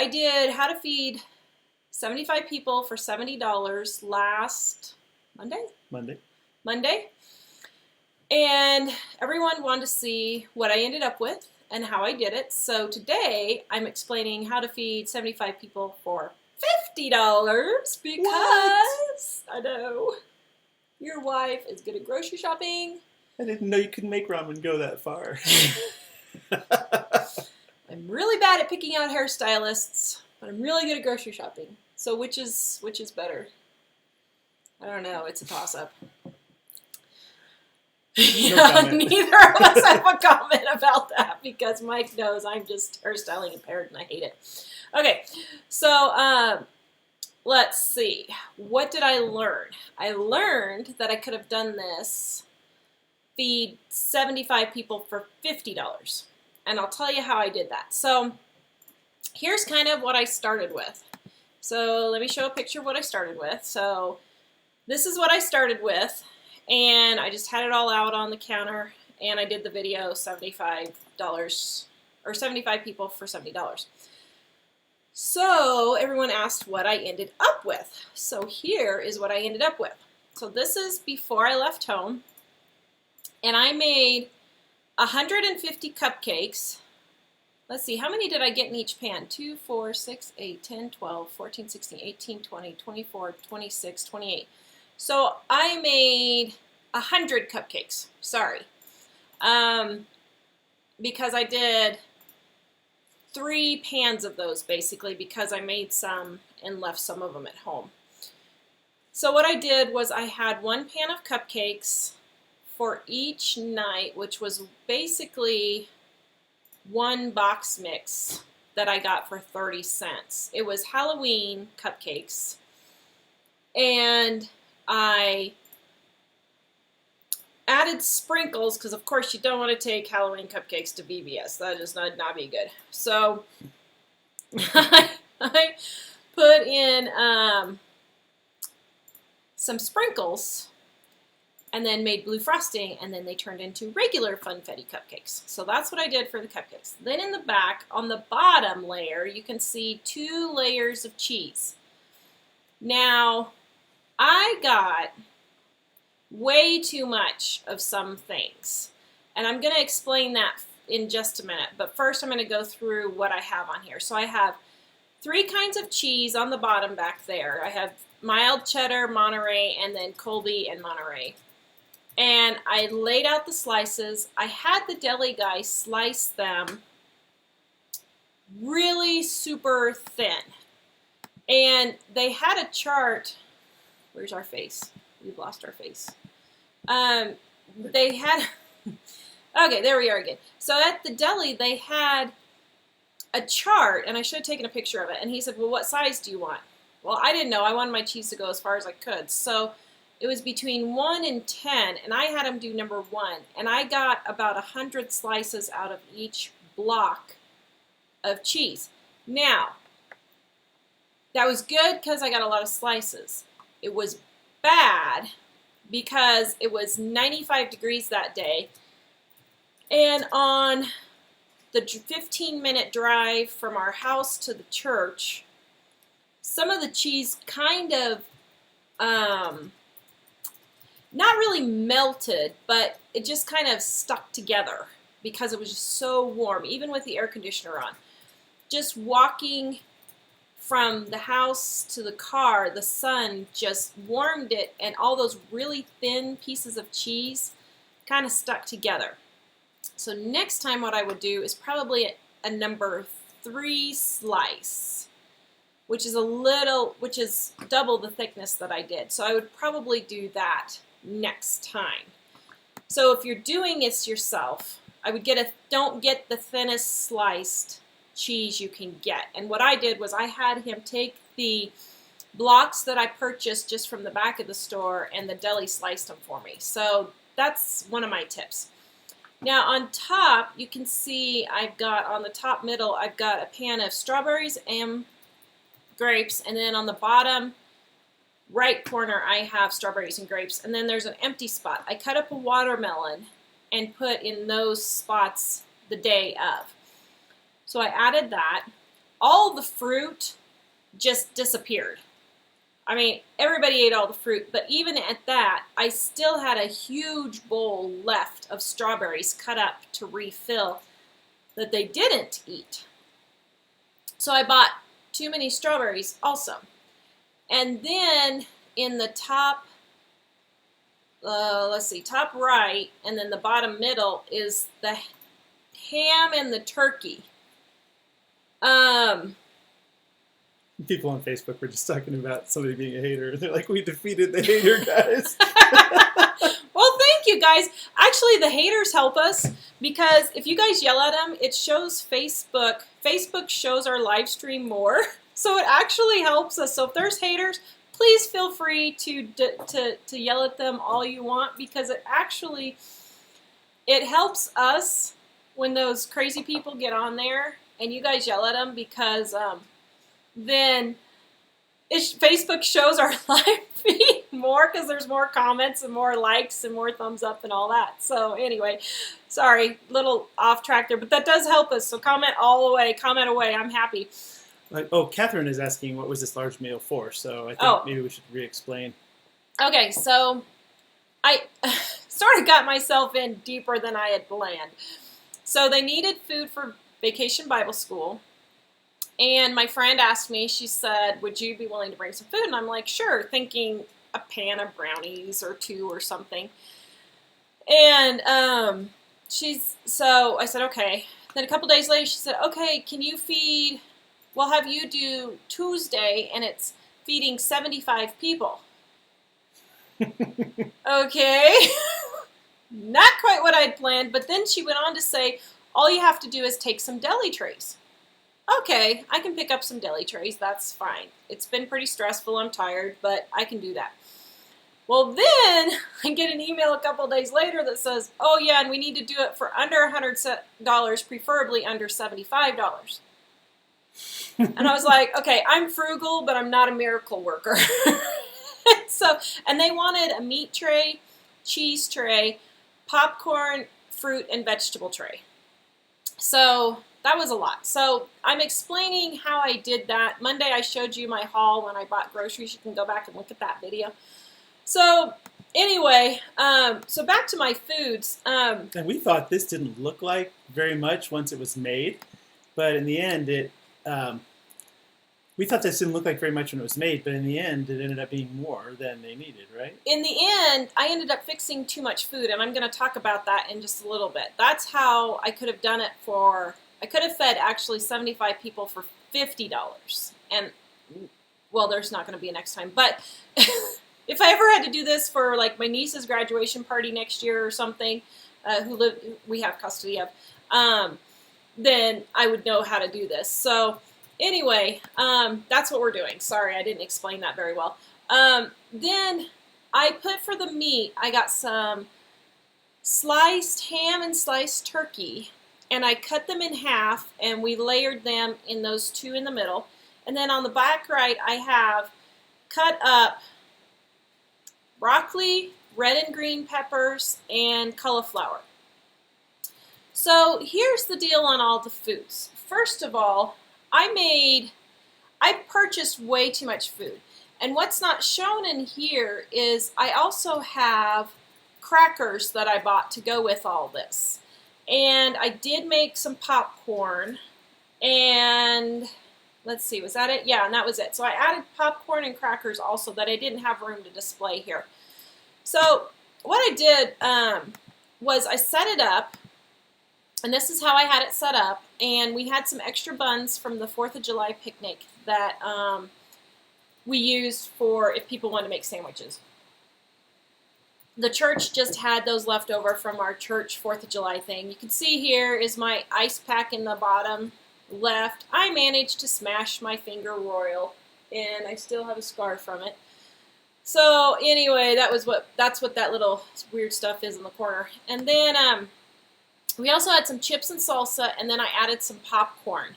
I did how to feed 75 people for $70 last Monday? Monday. Monday. And everyone wanted to see what I ended up with and how I did it. So today I'm explaining how to feed 75 people for $50 because What? I know your wife is good at grocery shopping. I didn't know you could make ramen go that far. I'm really bad at picking out hairstylists, but I'm really good at grocery shopping. So which is better? I don't know. It's a toss-up. No Neither of us have a comment about that because Mike knows I'm just hairstyling impaired and I hate it. Okay, so let's see. What did I learn? I learned that I could have done this, feed 75 people for $50. And I'll tell you how I did that. So here's kind of what I started with. So let me show a picture of what I started with. So this is what I started with. And I just had it all out on the counter. And I did the video, $75 or 75 people for $70. So everyone asked what I ended up with. So here is what I ended up with. So this is before I left home. And I made 150 cupcakes. Let's see, how many did I get in each pan? 2, 4, 6, 8, 10, 12, 14, 16, 18, 20, 24, 26, 28. So I made 100 cupcakes, sorry. Because I did 3 pans of those basically because I made some and left some of them at home. So what I did was I had 1 pan of cupcakes for each night, which was basically 1 box mix that I got for 30 cents. It was Halloween cupcakes, and I added sprinkles because, of course, you don't want to take Halloween cupcakes to VBS. That does not be good. So I put in some sprinkles and then made blue frosting, and then they turned into regular Funfetti cupcakes. So that's what I did for the cupcakes. Then in the back, on the bottom layer, you can see 2 layers of cheese. Now, I got way too much of some things, and I'm going to explain that in just a minute. But first, I'm going to go through what I have on here. So I have 3 kinds of cheese on the bottom back there. I have mild cheddar, Monterey, and then Colby and Monterey. And I laid out the slices. I had the deli guy slice them really super thin. And they had a chart. Where's our face? We've lost our face. They had, okay, there we are again. So at the deli, they had a chart, and I should have taken a picture of it. And he said, well, what size do you want? Well, I didn't know. I wanted my cheese to go as far as I could. So it was between 1 and 10, and I had him do number 1. And I got about 100 slices out of each block of cheese. Now, that was good because I got a lot of slices. It was bad because it was 95 degrees that day. And on the 15-minute drive from our house to the church, some of the cheese kind of not really melted, but it just kind of stuck together because it was just so warm, even with the air conditioner on. Just walking from the house to the car, the sun just warmed it, and all those really thin pieces of cheese kind of stuck together. So next time what I would do is probably a number 3 slice, which is double the thickness that I did. So I would probably do that next time. So if you're doing this yourself, I would don't get the thinnest sliced cheese you can get. And what I did was I had him take the blocks that I purchased just from the back of the store, and the deli sliced them for me. So that's one of my tips. Now on top, you can see I've got on the top middle, I've got a pan of strawberries and grapes, and then on the bottom right corner I have strawberries and grapes, and then there's an empty spot. I cut up a watermelon and put in those spots the day of. So I added that. all the fruit just disappeared. I mean, everybody ate all the fruit, but even at that, I still had a huge bowl left of strawberries cut up to refill that they didn't eat. So I bought too many strawberries also. And then in the top, top right, and then the bottom middle is the ham and the turkey. People on Facebook were just talking about somebody being a hater. They're like, we defeated the hater, guys. Well, thank you, guys. Actually, the haters help us because if you guys yell at them, it shows Facebook. Facebook shows our live stream more, so it actually helps us. So if there's haters, please feel free to yell at them all you want because it helps us when those crazy people get on there and you guys yell at them because then Facebook shows our live feed more because there's more comments and more likes and more thumbs up and all that. So anyway, sorry, little off track there, but that does help us. So comment away. I'm happy. Catherine is asking what was this large meal for, so I think maybe we should re-explain. Okay, so I sort of got myself in deeper than I had planned. So they needed food for Vacation Bible School. And my friend asked me, she said, would you be willing to bring some food? And I'm like, sure, thinking a pan of brownies or 2 or something. And so I said, okay. Then a couple days later, she said, okay, can you we'll have you do Tuesday, and it's feeding 75 people. Okay. Not quite what I'd planned, but then she went on to say, all you have to do is take some deli trays. Okay, I can pick up some deli trays, that's fine. It's been pretty stressful, I'm tired, but I can do that. Well, then I get an email a couple days later that says, oh yeah, and we need to do it for under $100, preferably under $75. And I was like, okay, I'm frugal, but I'm not a miracle worker. And they wanted a meat tray, cheese tray, popcorn, fruit, and vegetable tray. So that was a lot. So I'm explaining how I did that. Monday I showed you my haul when I bought groceries. You can go back and look at that video. So anyway, so back to my foods. And we thought this didn't look like very much once it was made, but in the end we thought this didn't look like very much when it was made, but in the end it ended up being more than they needed, right? In the end, I ended up fixing too much food, and I'm going to talk about that in just a little bit. That's how I could have done it I could have fed actually 75 people for $50. And, well, there's not going to be a next time. But if I ever had to do this for, like, my niece's graduation party next year or something, we have custody of, then I would know how to do this. So anyway, that's what we're doing. Sorry, I didn't explain that very well. Then I put for the meat, I got some sliced ham and sliced turkey. And I cut them in half, and we layered them in those 2 in the middle. And then on the back right, I have cut up broccoli, red and green peppers, and cauliflower. So here's the deal on all the foods. First of all, I purchased way too much food. And what's not shown in here is I also have crackers that I bought to go with all this. And I did make some popcorn, and let's see, was that it? Yeah, and that was it. So I added popcorn and crackers also that I didn't have room to display here. So what I did was I set it up, and this is how I had it set up, and we had some extra buns from the 4th of July picnic that we used for if people wanted to make sandwiches. The church just had those left over from our church 4th of July thing. You can see here is my ice pack in the bottom left. I managed to smash my finger royal, and I still have a scar from it. So anyway, that's what that little weird stuff is in the corner. And then we also had some chips and salsa, and then I added some popcorn.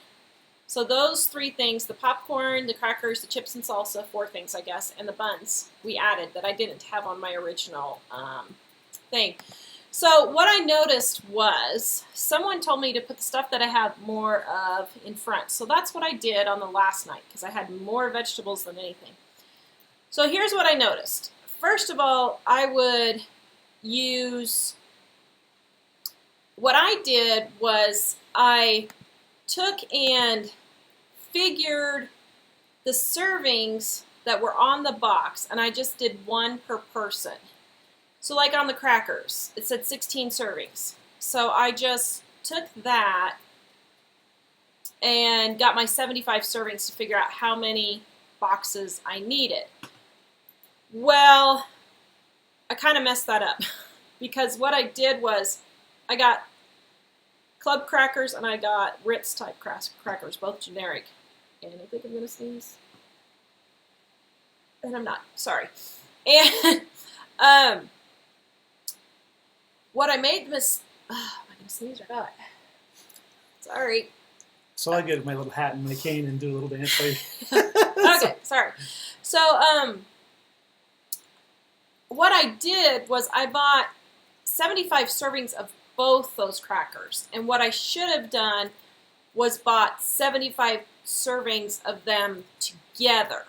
So those 3 things, the popcorn, the crackers, the chips and salsa, 4 things I guess, and the buns we added that I didn't have on my original thing. So what I noticed was someone told me to put the stuff that I have more of in front. So that's what I did on the last night because I had more vegetables than anything. So here's what I noticed. First of all, I would use, what I did was I took and figured the servings that were on the box, and I just did one per person. So like on the crackers, it said 16 servings. So I just took that and got my 75 servings to figure out how many boxes I needed. Well, I kind of messed that up because what I did was I got club crackers and I got Ritz type crackers, both generic. And I think I'm going to sneeze. And I'm not, sorry. And what I made the mistake, oh, am I going to sneeze or not? Sorry. So I get my little hat and my cane and do a little dance for you. Okay, sorry. So, what I did was I bought 75 servings of both those crackers. And what I should have done was bought 75 servings of them together.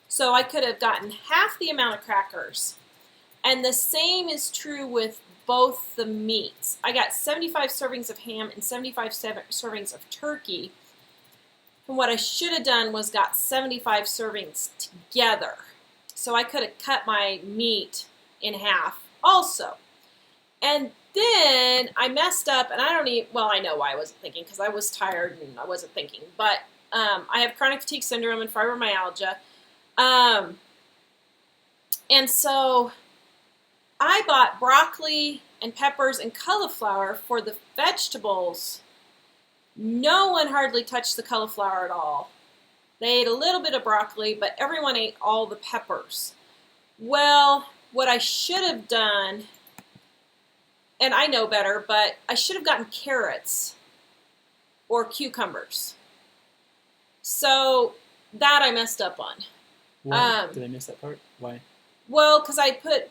So I could have gotten half the amount of crackers. And the same is true with both the meats. I got 75 servings of ham and 75 servings of turkey. And what I should have done was got 75 servings together. So I could have cut my meat in half also. And then I messed up, and I don't even, well, I know why I wasn't thinking, because I was tired and I wasn't thinking. But I have chronic fatigue syndrome and fibromyalgia. And so I bought broccoli and peppers and cauliflower for the vegetables. No one hardly touched the cauliflower at all. They ate a little bit of broccoli, but everyone ate all the peppers. Well, what I should have done, and I know better, but I should have gotten carrots or cucumbers. So that I messed up on. Why? Did I miss that part? Why? Well, because I put,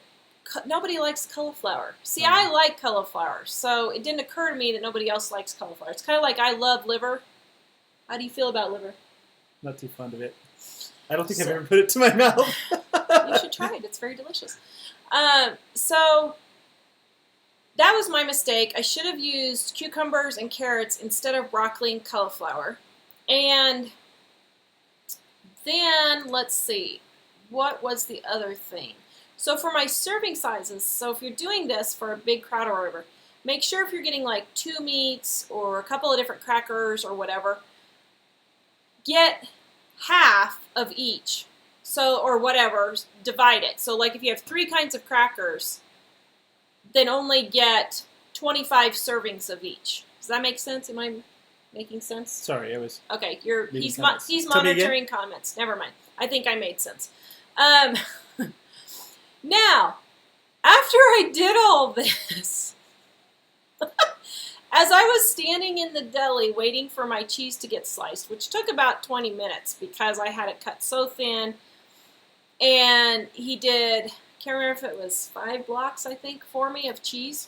nobody likes cauliflower. See, I like cauliflower, so it didn't occur to me that nobody else likes cauliflower. It's kind of like I love liver. How do you feel about liver? Not too fond of it. I don't think I've ever put it to my mouth. You should try it. It's very delicious. So that was my mistake. I should have used cucumbers and carrots instead of broccoli and cauliflower. And then, let's see, what was the other thing? So for my serving sizes, so if you're doing this for a big crowd or whatever, make sure if you're getting like 2 meats or a couple of different crackers or whatever, get half of each. So, or whatever, divide it. So like if you have 3 kinds of crackers, then only get 25 servings of each. Does that make sense? Am I making sense? Sorry, I was... Okay, he's comments. monitoring comments. Never mind. I think I made sense. Now, after I did all this, as I was standing in the deli waiting for my cheese to get sliced, which took about 20 minutes because I had it cut so thin, and he did, can't remember if it was 5 blocks, I think, for me of cheese.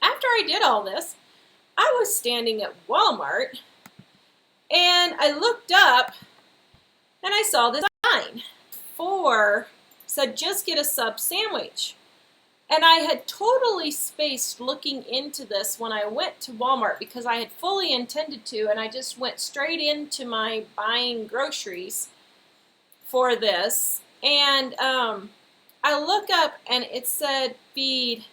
After I did all this, I was standing at Walmart, and I looked up, and I saw this sign said just get a sub sandwich. And I had totally spaced looking into this when I went to Walmart because I had fully intended to, and I just went straight into my buying groceries for this. And I look up, and it said feed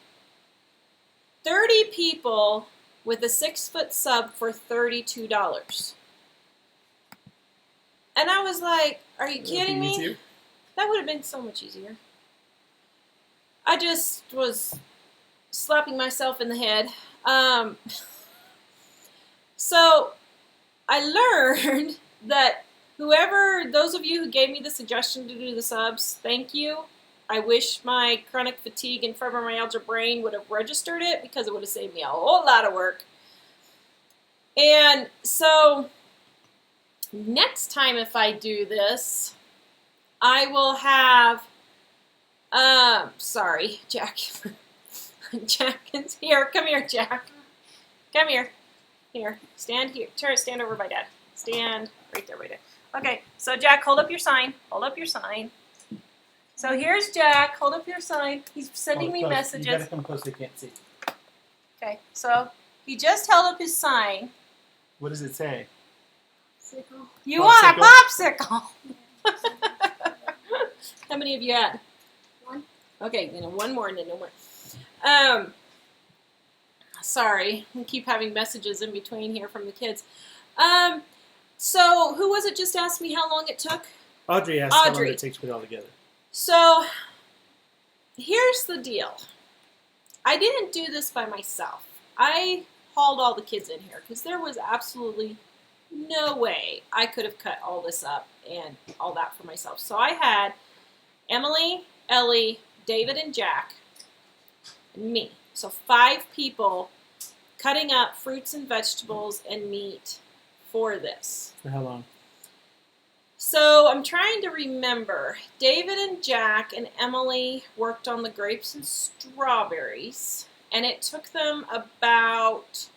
30 people with a 6-foot sub for $32. And I was like, are you kidding me? Easier. That would have been so much easier. I just was slapping myself in the head. So I learned that those of you who gave me the suggestion to do the subs, thank you. I wish my chronic fatigue and fibromyalgia brain would have registered it because it would have saved me a whole lot of work. And so next time if I do this, I will have, sorry, Jack. Jack is here. Come here, Jack. Come here. Here. Stand here. Stand over by Dad. Stand right there, Okay, so Jack, hold up your sign. Hold up your sign. So here's Jack. Hold up your sign. He's sending me messages. You gotta come close so you can't see. Okay, so he just held up his sign. What does it say? Sickle. You want a popsicle? How many have you had? One. Okay, one more and then no more. Sorry, we keep having messages in between here from the kids. So who was it just asked me how long it took? Audrey asked how long it takes to put it all together. So here's the deal. I didn't do this by myself. I hauled all the kids in here because there was absolutely no way I could have cut all this up and all that for myself. So I had Emily, Ellie, David, and Jack, and me. So 5 people cutting up fruits and vegetables and meat for this. For how long? So I'm trying to remember. David and Jack and Emily worked on the grapes and strawberries, and it took them about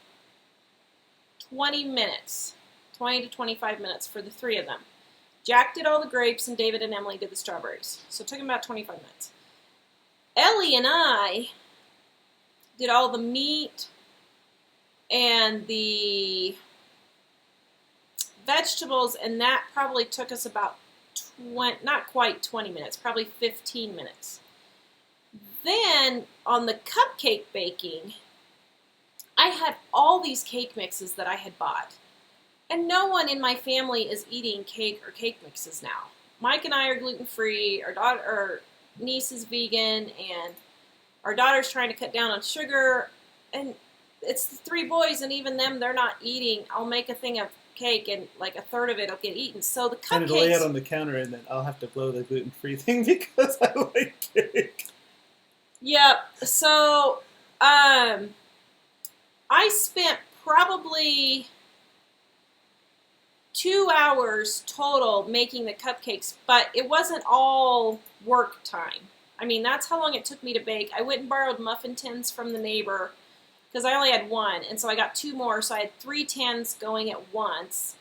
20 minutes, 20 to 25 minutes for the 3 of them. Jack did all the grapes, and David and Emily did the strawberries. So it took them about 25 minutes. Ellie and I did all the meat and the vegetables, and that probably took us about not quite 20 minutes, probably 15 minutes. Then on the cupcake baking, I had all these cake mixes that I had bought. And no one in my family is eating cake or cake mixes now. Mike and I are gluten-free, our niece is vegan, and our daughter's trying to cut down on sugar, and it's the 3 boys, and even them, they're not eating. I'll make a thing of cake, and like a third of it will get eaten. So the cupcakes... And it'll lay out on the counter, and then I'll have to blow the gluten-free thing because I like cake. Yep. So, I spent probably 2 hours total making the cupcakes, but it wasn't all work time. I mean, that's how long it took me to bake. I went and borrowed muffin tins from the neighbor because I only had 1, and so I got 2 more, so I had 3 tins going at once.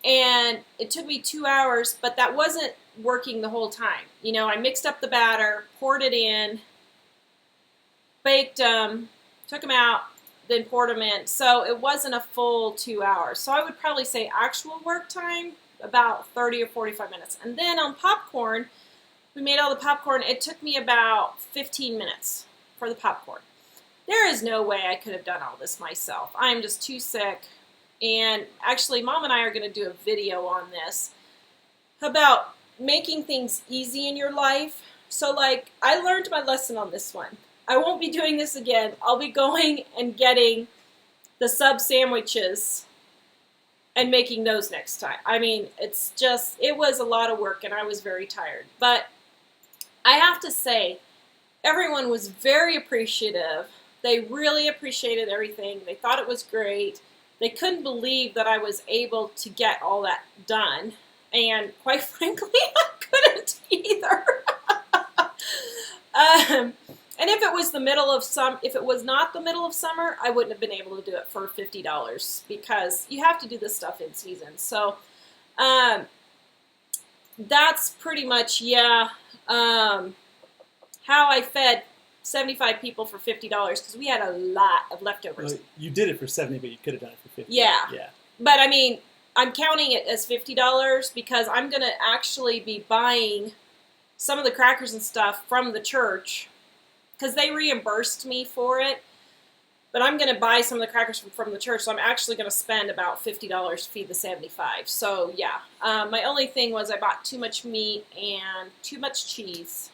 And it took me 2 hours, but that wasn't working the whole time. You know, I mixed up the batter, poured it in, baked them, took them out, then poured them in. So it wasn't a full 2 hours. So I would probably say actual work time, about 30 or 45 minutes. And then on popcorn, we made all the popcorn. It took me about 15 minutes for the popcorn. There is no way I could have done all this myself. I'm just too sick. And actually, Mom and I are going to do a video on this about making things easy in your life. So, like, I learned my lesson on this one. I won't be doing this again. I'll be going and getting the sub sandwiches and making those next time. I mean, it's just, it was a lot of work and I was very tired. But I have to say, everyone was very appreciative. They really appreciated everything. They thought it was great. They couldn't believe that I was able to get all that done. And quite frankly, I couldn't either. And if it was not the middle of summer, I wouldn't have been able to do it for $50 because you have to do this stuff in season. So that's pretty much, how I fed 75 people for $50 because we had a lot of leftovers. Well, you did it for 70, but you could have done it for 50. Yeah. Yeah. But I mean, I'm counting it as $50 because I'm going to actually be buying some of the crackers and stuff from the church because they reimbursed me for it. But I'm going to buy some of the crackers from the church, so I'm actually going to spend about $50 to feed the 75. So, yeah. My only thing was I bought too much meat and too much cheese.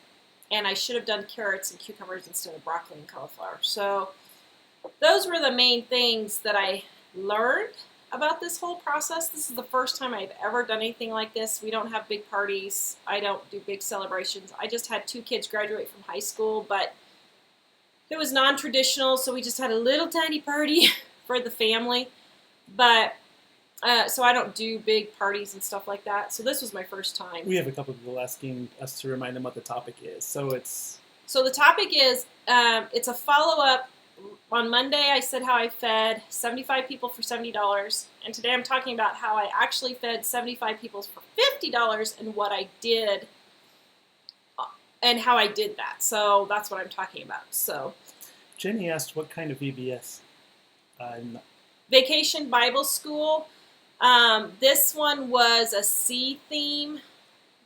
And I should have done carrots and cucumbers instead of broccoli and cauliflower. So those were the main things that I learned about this whole process. This is the first time I've ever done anything like this. We don't have big parties. I don't do big celebrations. I just had 2 kids graduate from high school, but it was non-traditional, so we just had a little tiny party for the family. But so I don't do big parties and stuff like that. So this was my first time. We have a couple of people asking us to remind them what the topic is. So it's So the topic is, it's a follow-up. On Monday, I said how I fed 75 people for $70, and today I'm talking about how I actually fed 75 people for $50 and what I did, and how I did that. So that's what I'm talking about. So Jenny asked what kind of VBS. Vacation Bible School. This one was a sea theme.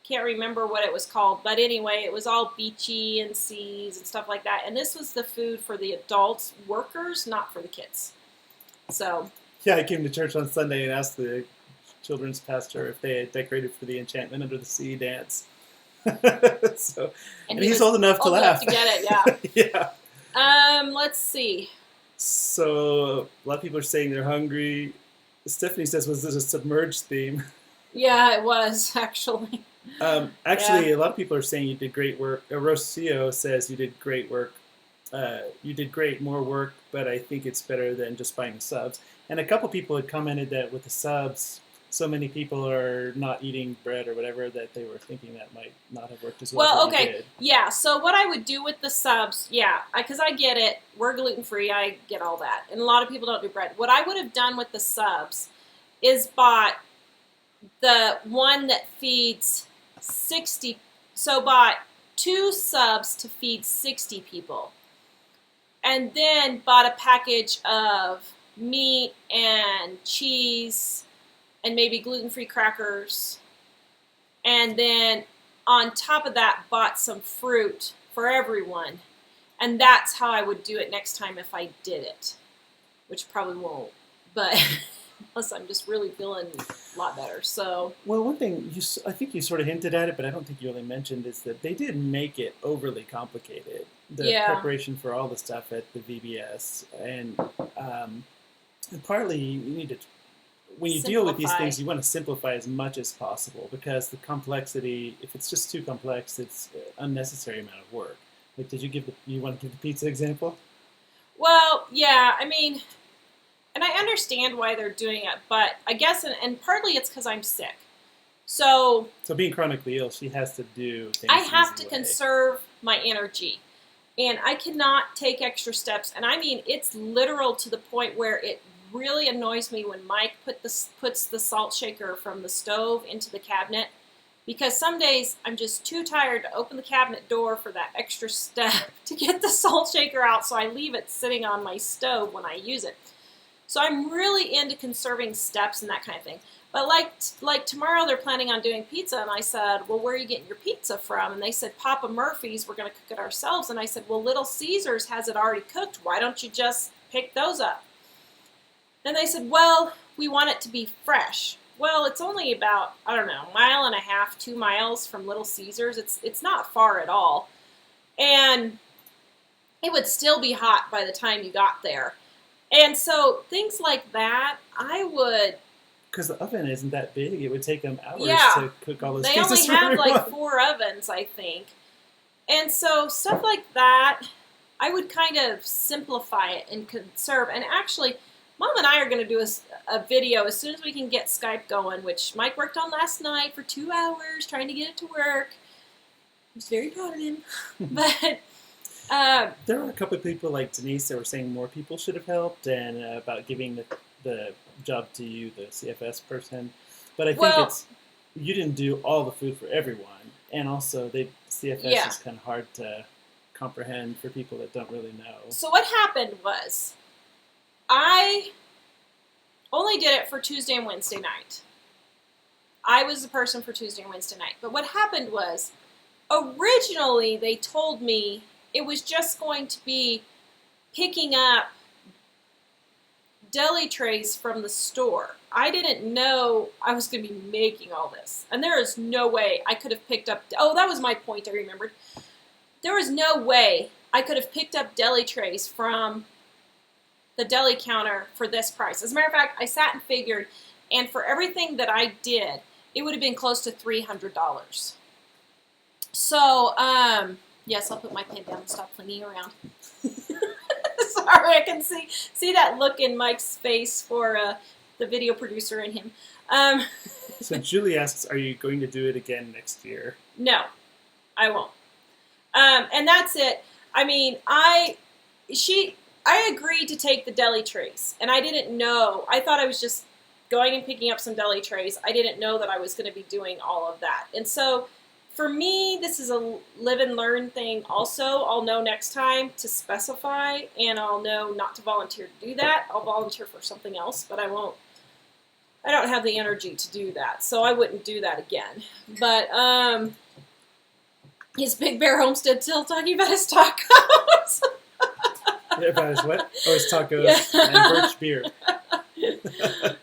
Can't remember what it was called, but anyway, it was all beachy and seas and stuff like that. And this was the food for the adults, workers, not for the kids. So Yeah, I came to church on Sunday and asked the children's pastor if they had decorated for the Enchantment Under the Sea dance. So, and he's old enough to laugh. Old enough to get it, yeah. Yeah. Let's see. So a lot of people are saying they're hungry. Stephanie says, was this a submerged theme? Yeah, it was, actually. Actually, a lot of people are saying you did great work. Rocio says you did great work. You did great, more work, but I think it's better than just buying the subs. And a couple people had commented that with the subs, so many people are not eating bread or whatever that they were thinking that might not have worked as well. Well, as you okay, did. yeah. So what I would do with the subs, yeah, because I get it. We're gluten-free. I get all that. And a lot of people don't do bread. What I would have done with the subs is bought the one that feeds 60, so bought 2 subs to feed 60 people. And then bought a package of meat and cheese and maybe gluten-free crackers. And then on top of that, bought some fruit for everyone. And that's how I would do it next time if I did it. Which probably won't. But unless I'm just really feeling a lot better. So, well, one thing I think you sort of hinted at it, but I don't think you really mentioned is that they did make it overly complicated. The preparation for all the stuff at the VBS, and partly you need to, when you deal with these things, you want to simplify as much as possible because the complexity, if it's just too complex, it's an unnecessary amount of work. Like, you want to give the pizza example? Well, yeah, I mean, and I understand why they're doing it, but I guess, and partly it's because I'm sick. So being chronically ill, she has to do things I have to way. conserve my energy. And I cannot take extra steps. And I mean, it's literal to the point where it really annoys me when Mike puts the salt shaker from the stove into the cabinet. Because some days I'm just too tired to open the cabinet door for that extra step to get the salt shaker out. So I leave it sitting on my stove when I use it. So I'm really into conserving steps and that kind of thing. But like tomorrow they're planning on doing pizza, and I said, well, where are you getting your pizza from? And they said, Papa Murphy's, we're going to cook it ourselves. And I said, well, Little Caesars has it already cooked. Why don't you just pick those up? And they said, well, we want it to be fresh. Well, it's only about, I don't know, 1.5 miles, 2 miles from Little Caesars. It's not far at all. And it would still be hot by the time you got there. And so things like that, I would... Because the oven isn't that big. It would take them hours to cook all those They pieces. only have like 4 ovens, I think. And so stuff like that, I would kind of simplify it and conserve. And actually, Mom and I are going to do a video as soon as we can get Skype going, which Mike worked on last night for 2 hours trying to get it to work. I was very proud of him. But... there are a couple of people like Denise that were saying more people should have helped and about giving the job to you, the CFS person. But I think you didn't do all the food for everyone. And also, CFS is kind of hard to comprehend for people that don't really know. So what happened was, I only did it for Tuesday and Wednesday night. I was the person for Tuesday and Wednesday night. But what happened was, originally they told me it was just going to be picking up deli trays from the store. I didn't know I was going to be making all this. And there is no way I could have picked up... Oh, that was my point, I remembered. There was no way I could have picked up deli trays from the deli counter for this price. As a matter of fact, I sat and figured, and for everything that I did, it would have been close to $300. So, yes, I'll put my pen down and stop flinging around. Sorry, I can see that look in Mike's face for the video producer in him. So Julie asks, are you going to do it again next year? No, I won't. And that's it. I mean, I agreed to take the deli trays, and I didn't know. I thought I was just going and picking up some deli trays. I didn't know that I was going to be doing all of that. And so for me, this is a live and learn thing also. I'll know next time to specify, and I'll know not to volunteer to do that. I'll volunteer for something else, but I won't. I don't have the energy to do that, so I wouldn't do that again. But is Big Bear Homestead still talking about his tacos? Yeah, about his what? Oh, his tacos Yeah. and birch beer.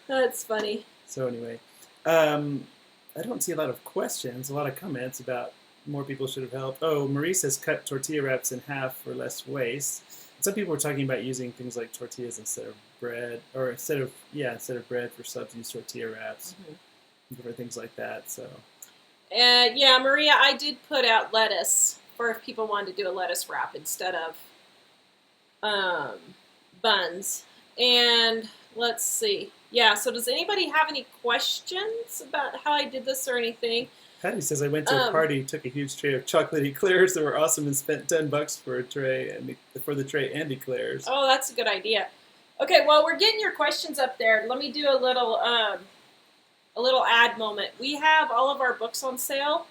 That's funny. So anyway, I don't see a lot of questions, a lot of comments about more people should have helped. Oh, Marie says cut tortilla wraps in half for less waste. Some people were talking about using things like tortillas instead of bread, or instead of bread for subs, use tortilla wraps, different things like that. So. Yeah, Maria, I did put out lettuce for if people wanted to do a lettuce wrap instead of buns. And let's see. Yeah, so does anybody have any questions about how I did this or anything? Patty says, I went to a party, took a huge tray of chocolate eclairs that were awesome and spent $10 for a tray, and for the tray and eclairs. Oh, that's a good idea. Okay, well, we're getting your questions up there. Let me do a little ad moment. We have all of our books on sale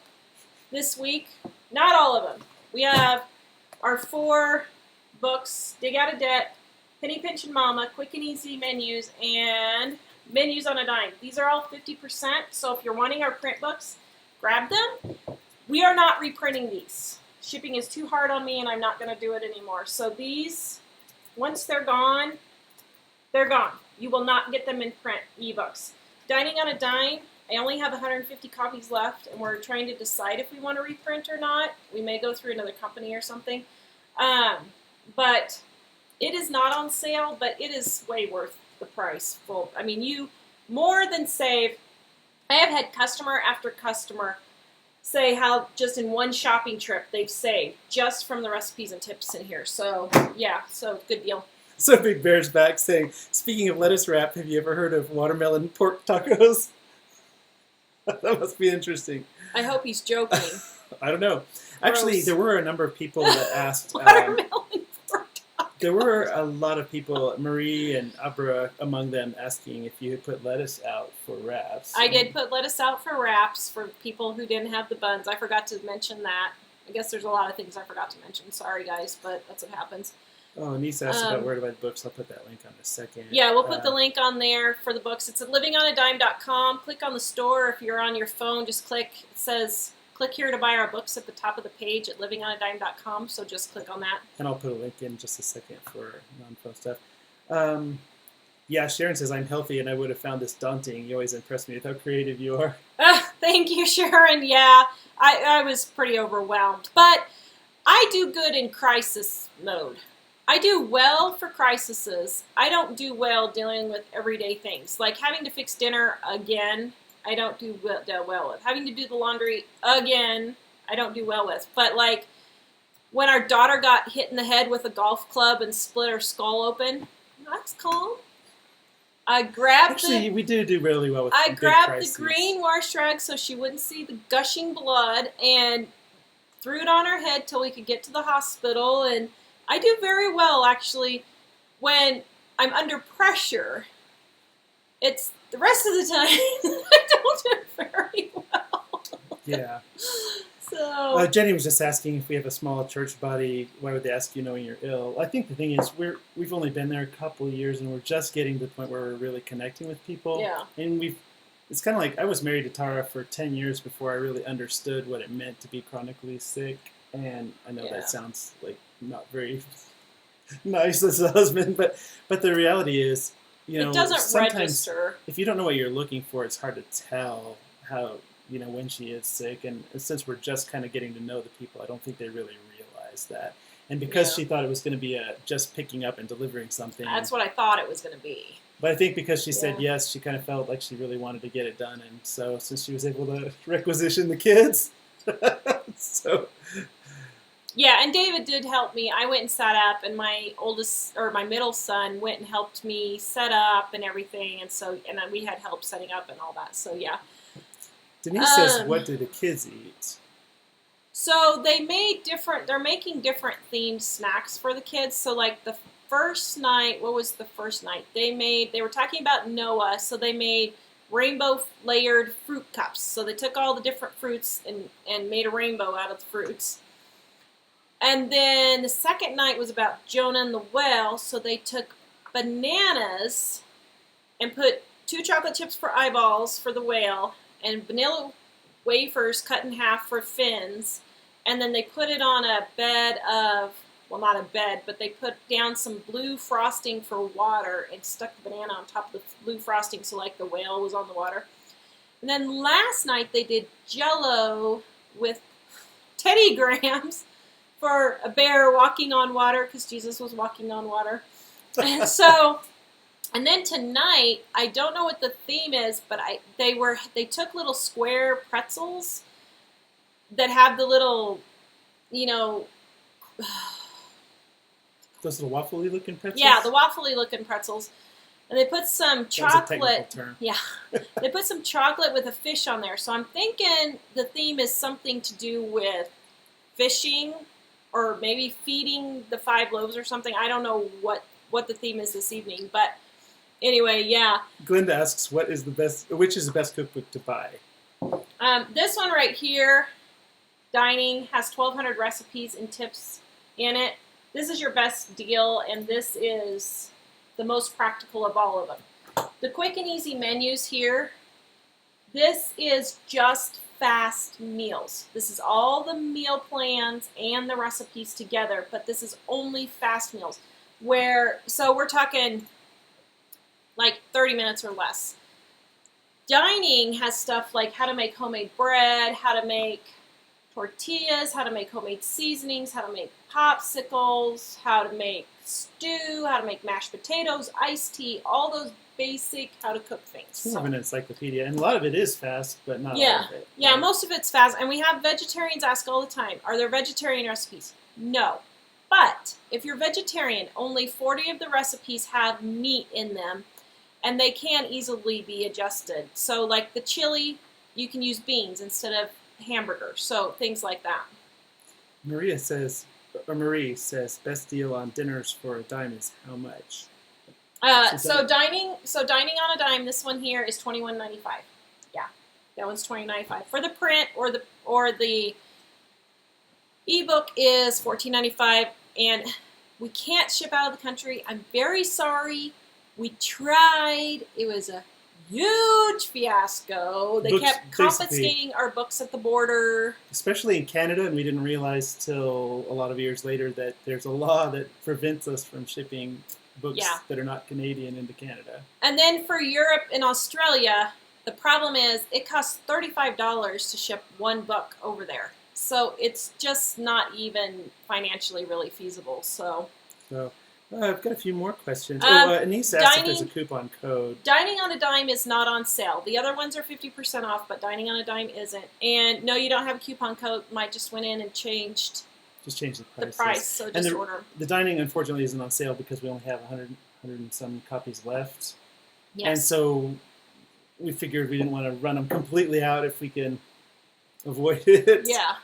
this week. Not all of them. We have our 4 books, Dig Out of Debt, Penny Pinch and Mama, Quick and Easy Menus, and Menus on a Dime. These are all 50%, so if you're wanting our print books, grab them. We are not reprinting these. Shipping is too hard on me, and I'm not going to do it anymore. So these, once they're gone, they're gone. You will not get them in print, ebooks. Dining on a Dime, I only have 150 copies left, and we're trying to decide if we want to reprint or not. We may go through another company or something. But it is not on sale, but it is way worth the price. I mean, you more than save. I have had customer after customer say how just in one shopping trip they've saved just from the recipes and tips in here. So, yeah, so good deal. So Big Bear's back saying, speaking of lettuce wrap, have you ever heard of watermelon pork tacos? That must be interesting. I hope he's joking. I don't know. Actually, there were a number of people that asked. Watermelon pork tacos. There were a lot of people, Marie and Abra among them, asking if you had put lettuce out for wraps. I did put lettuce out for wraps for people who didn't have the buns. I forgot to mention that. I guess there's a lot of things I forgot to mention. Sorry, guys, but that's what happens. Oh, Nisa asked about where to buy the books. I'll put that link on in a second. Yeah, we'll put the link on there for the books. It's at livingonadime.com. Click on the store. If you're on your phone, just click. It says, click here to buy our books at the top of the page at livingonadime.com, so just click on that. And I'll put a link in just a second for non-pro stuff. Yeah, Sharon says, I'm healthy and I would have found this daunting. You always impress me with how creative you are. Thank you, Sharon. Yeah, I was pretty overwhelmed. But I do good in crisis mode. I do well for crises. I don't do well dealing with everyday things. Like having to fix dinner again, I don't do well with. Having to do the laundry again, I don't do well with. But like when our daughter got hit in the head with a golf club and split her skull open, that's calm. I grabbed we do really well with I big grabbed crises. the green wash rag so she wouldn't see the gushing blood and threw it on her head till we could get to the hospital. And I do very well, actually, when I'm under pressure. It's the rest of the time I don't do very well. Yeah. So Jenny was just asking if we have a small church body, why would they ask you knowing you're ill? I think the thing is we've only been there a couple of years and we're just getting to the point where we're really connecting with people. Yeah. And it's kind of like I was married to Tara for 10 years before I really understood what it meant to be chronically sick. And I know that sounds like not very nice as a husband, but the reality is, it doesn't sometimes register. if you don't know what you're looking for, it's hard to tell how, when she is sick. And since we're just kind of getting to know the people, I don't think they really realize that. And because she thought it was going to be just picking up and delivering something. That's what I thought it was going to be. But I think because she said yes, she kind of felt like she really wanted to get it done. And so since she was able to requisition the kids, Yeah, and David did help me. I went and sat up, and my middle son went and helped me set up and everything. And then we had help setting up and all that. So yeah. Denise says, what do the kids eat? So they're making different themed snacks for the kids. So like the first night, what was the first night? They were talking about Noah, so they made rainbow layered fruit cups. So they took all the different fruits and made a rainbow out of the fruits. And then the second night was about Jonah and the whale, so they took bananas and put 2 chocolate chips for eyeballs for the whale, and vanilla wafers cut in half for fins, and then they put it on a bed of, well, not a bed, but they put down some blue frosting for water and stuck the banana on top of the blue frosting so like the whale was on the water. And then last night they did Jell-O with Teddy Grahams for a bear walking on water because Jesus was walking on water. And so, and then tonight, I don't know what the theme is, but they took little square pretzels that have the little, Those little waffly looking pretzels? Yeah, the waffly looking pretzels. And they put some chocolate. That's a technical term. Yeah. They put some chocolate with a fish on there. So I'm thinking the theme is something to do with fishing or maybe feeding the 5 loaves or something. I don't know what the theme is this evening, but anyway, yeah. Glenda asks, which is the best cookbook to buy? This one right here, Dining, has 1,200 recipes and tips in it. This is your best deal, and this is the most practical of all of them. The quick and easy menus here, this is just fast meals. This is all the meal plans and the recipes together, but this is only fast meals. So we're talking like 30 minutes or less. Dining has stuff like how to make homemade bread, how to make tortillas, how to make homemade seasonings, how to make popsicles, how to make stew, how to make mashed potatoes, iced tea, all those basic how to cook things. It's more of an encyclopedia, and a lot of it is fast, but not all of it. Yeah, most of it's fast. And we have vegetarians ask all the time, are there vegetarian recipes? No. But if you're vegetarian, only 40 of the recipes have meat in them, and they can easily be adjusted. So like the chili, you can use beans instead of hamburger. So things like that. Marie says, best deal on dinners for a dime is how much? So dining on a dime. This one here is $21.95. Yeah, that one's $20.95 for the print, or the ebook is $14.95. And we can't ship out of the country. I'm very sorry. We tried. It was a huge fiasco. They kept confiscating our books at the border. Especially in Canada, and we didn't realize till a lot of years later that there's a law that prevents us from shipping books that are not Canadian into Canada. And then for Europe and Australia, the problem is it costs $35 to ship one book over there. So it's just not even financially really feasible. So I've got a few more questions. Anise asked if there's a coupon code. Dining on a Dime is not on sale. The other ones are 50% off, but Dining on a Dime isn't. And no, you don't have a coupon code. Mike just went in and changed the price. So just order. The Dining, unfortunately, isn't on sale because we only have 100 and some copies left. Yes. And so we figured we didn't want to run them completely out if we can avoid it. Yeah.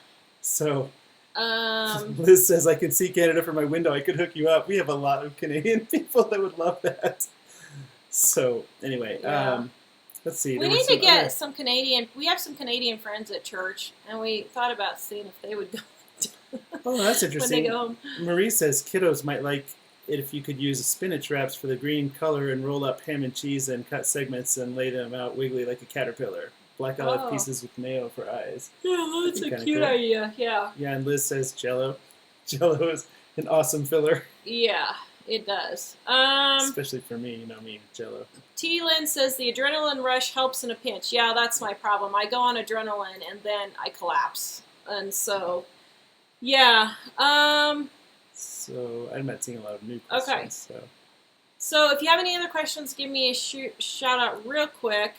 So Liz says, I can see Canada from my window. I could hook you up. We have a lot of Canadian people that would love that. So anyway, let's see. We need to get some Canadian. We have some Canadian friends at church, and we thought about seeing if they would go. Oh, that's interesting. When they go home. Marie says kiddos might like it if you could use spinach wraps for the green color and roll up ham and cheese and cut segments and lay them out wiggly like a caterpillar. Black olive pieces with mayo for eyes. Yeah, that's a cute idea. Yeah. Yeah, and Liz says Jell-O. Jell-O is an awesome filler. Yeah, it does. Especially for me, Jell-O. T. Lynn says the adrenaline rush helps in a pinch. Yeah, that's my problem. I go on adrenaline and then I collapse. And so, yeah. So I'm not seeing a lot of new questions. Okay. So if you have any other questions, give me a shout out real quick.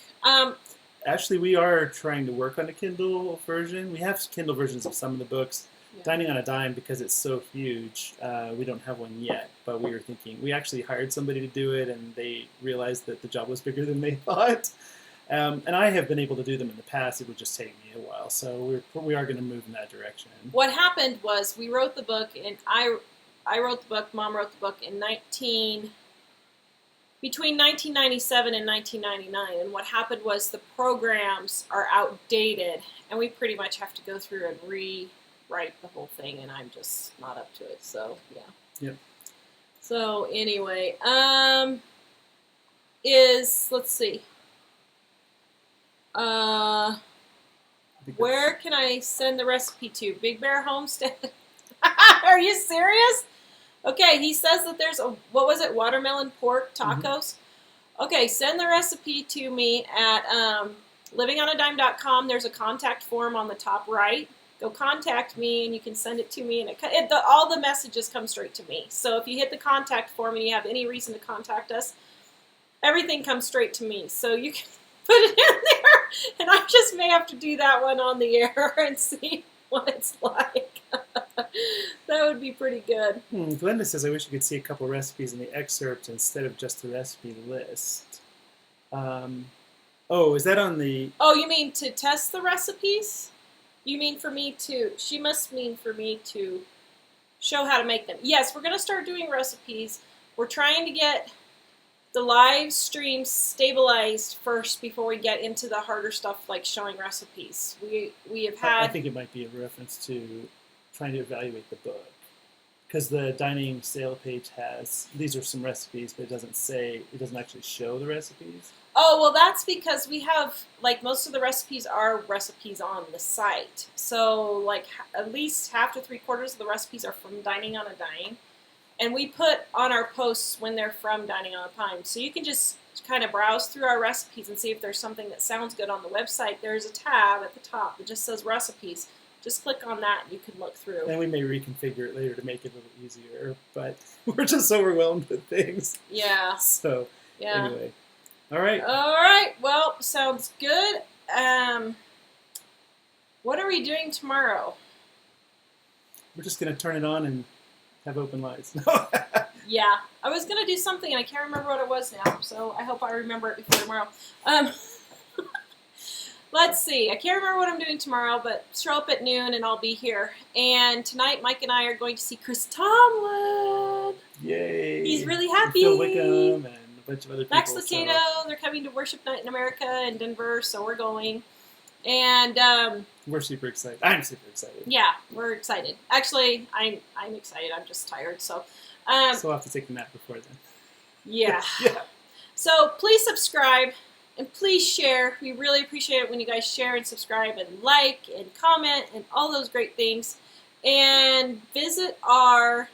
Actually, we are trying to work on a Kindle version. We have Kindle versions of some of the books. Yeah. Dining on a Dime, because it's so huge, we don't have one yet. But we were thinking, we actually hired somebody to do it, and they realized that the job was bigger than they thought. And I have been able to do them in the past. It would just take me a while. So we are going to move in that direction. What happened was we wrote the book, and I wrote the book, Mom wrote the book in between 1997 and 1999. And what happened was the programs are outdated, and we pretty much have to go through and rewrite the whole thing, and I'm just not up to it. So, yeah. Yep. So, anyway, let's see. Where can I send the recipe to? Big Bear Homestead? Are you serious? Okay, he says that there's what was it, watermelon pork tacos? Mm-hmm. Okay, send the recipe to me at livingonadime.com. There's a contact form on the top right. Go contact me, and you can send it to me, and all the messages come straight to me. So if you hit the contact form and you have any reason to contact us, everything comes straight to me. So you can put it in there, and I just may have to do that one on the air and see what it's like. That would be pretty good. Glenda says, I wish you could see a couple recipes in the excerpt instead of just the recipe list. Is that on the... Oh, you mean to test the recipes? You mean for me to... She must mean for me to show how to make them. Yes, we're going to start doing recipes. We're trying to get the live stream stabilized first before we get into the harder stuff like showing recipes. We have had... I think it might be a reference to trying to evaluate the book. Because the dining sale page has, these are some recipes, but it doesn't actually show the recipes. Oh, well, that's because we have, like, most of the recipes are recipes on the site. So, like, at least half to 3/4 of the recipes are from Dining on a Dime. And we put on our posts when they're from Dining on a Dime. So you can just kind of browse through our recipes and see if there's something that sounds good on the website. There's a tab at the top that just says recipes. Just click on that and you can look through. And we may reconfigure it later to make it a little easier, but we're just overwhelmed with things. Yeah. So, yeah. Anyway. All right. All right. Well, sounds good. What are we doing tomorrow? We're just going to turn it on and have open lines. Yeah. I was going to do something, and I can't remember what it was now, so I hope I remember it before tomorrow. Let's see. I can't remember what I'm doing tomorrow, but show up at noon, and I'll be here. And tonight, Mike and I are going to see Chris Tomlin. Yay. He's really happy. Phil Wickham and a bunch of other people. Max Lucado, they're coming to Worship Night in America in Denver, so we're going. And we're super excited. I'm super excited. Yeah, we're excited. Actually, I'm excited. I'm just tired. So we'll have to take a nap before then. Yeah. Yeah. So please subscribe and please share. We really appreciate it when you guys share and subscribe and like and comment and all those great things. And visit our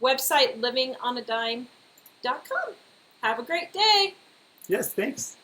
website, livingonadime.com. Have a great day. Yes, thanks.